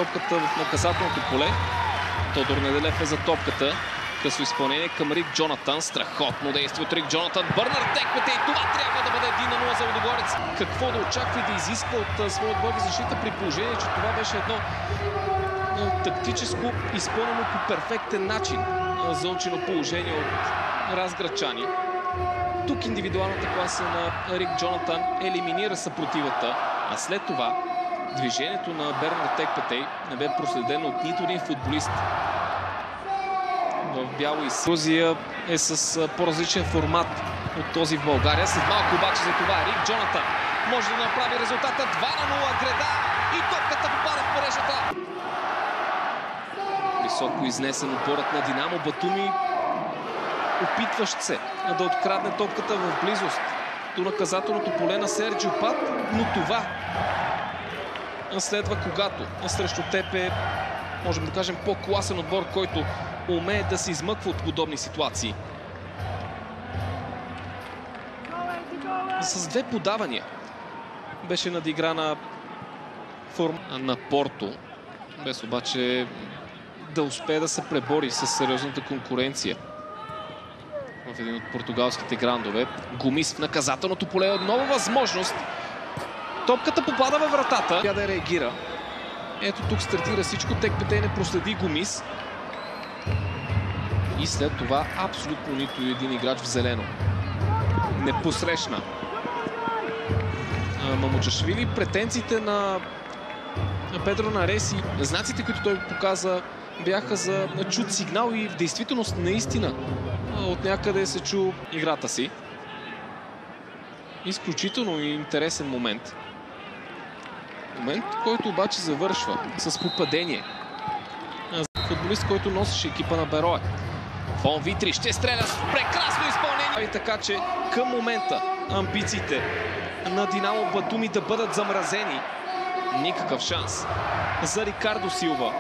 топката в наказателното поле. Тодор Неделев е за топката. Късо изпълнение към Рик Джонатан. Страхотно действие от Рик Джонатан. Бърнар Текпете и това трябва да бъде 1-0 за Лудогорец. Какво да очаква и да изисква от своя отбор в защита при положение, че това беше едно тактическо, изпълнено по перфектен начин заучено положение от разградчани. Тук индивидуалната класа на Рик Джонатан елиминира съпротивата, а след това движението на Бернар Текпетей не бе проследено от нито един футболист. В бяло и Грузия е с по-различен формат от този в България. След малко обаче за това Рик Джонатан може да направи резултата 2-0. Греда и топката попада в мрежата. Високо изнесен отборът на Динамо Батуми, опитващ се да открадне топката в близост до наказателното поле на Серджио Пат, но това следва когато срещу теб е, можем да кажем, по-класен отбор, който умее да се измъква от подобни ситуации. С две подавания беше надиграна форма на Порто, без обаче да успее да се пребори с сериозната конкуренция в един от португалските грандове. Гомис в наказателното поле, отново възможност. Топката попада във вратата. Тя да реагира. Ето тук стартира всичко. Текпетей не проследи Гомис. И след това абсолютно нито един играч в зелено не посрещна Мамуджашвили. Претенциите на Педро Нареси, знаците, които той показа, бяха за чут сигнал и в действителност наистина от някъде се чу играта си. Изключително интересен момент. Момент, който обаче завършва с попадение. Футболист, който носеше екипа на Берое. Фон Витри ще стреля с прекрасно изпълнение. И така че към момента амбициите на Динамо Батуми да бъдат замразени. Никакъв шанс за Рикардо Силва.